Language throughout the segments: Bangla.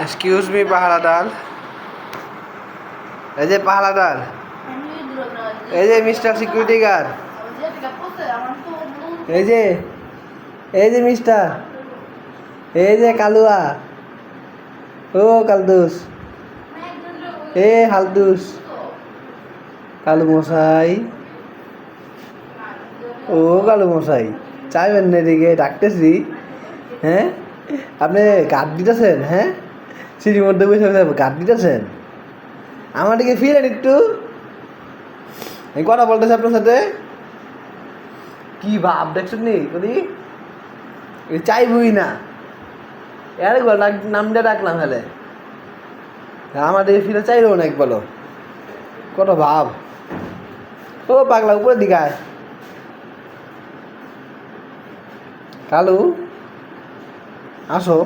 এক্সকিউজ মি পাহারাদার, এই যে পাহারাদার, এই যে মিস্টার সিকিউরিটি গার্ড, এই যে মিস্টার, এই যে কালুয়া, ও কালদুস, এ হালদুস, কালু মশাই, ও কালু মশাই চাইবেন না এদিকে ডাকতেছি। হ্যাঁ আপনি গার্ড দিতেছেন? হ্যাঁ সিঁড়ির মধ্যে বসে গার্ড দিতেছেন? আমার দিকে ফিরেন একটু, এই কথা বলতেছে আপনার সাথে। কি ভাব দেখছেন নি কদি চাইবই না, এর নামটা ডাকলাম হেলে আমার দিকে ফিরে চাইলেও না, এক বলো কত ভাব। ও পাগলা উপরের দিকে আয়। কালু আসো,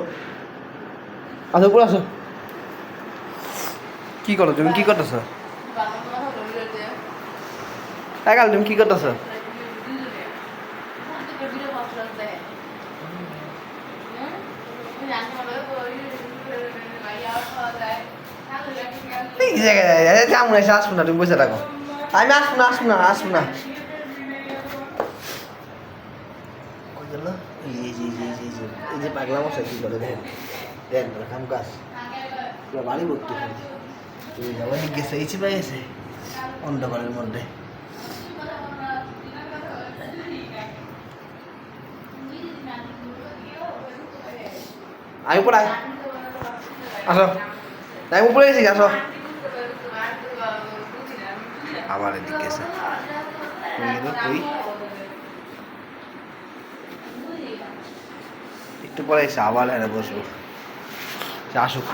আসো উপরে আসো। কি করো তুমি? কি করতেছ? কাল তুমি কি করতেছ? আসবো না, তুমি বসে থাকো। আমি আসবো না, আসবো না, আসবো না। এই যে পাগলা মশাই কি করে দেন দেন কাম কাজ বাড়ি ভর্তি তুমি যাবো গেছে ইচ্ছে পাই গেছে অন্ধকারের মধ্যে। আমি উপরে আসো, আমি উপরে গেছি, আসো। আবার এদিকে এসে একটু পরে এসে আবার এনে বসবো, আসুক।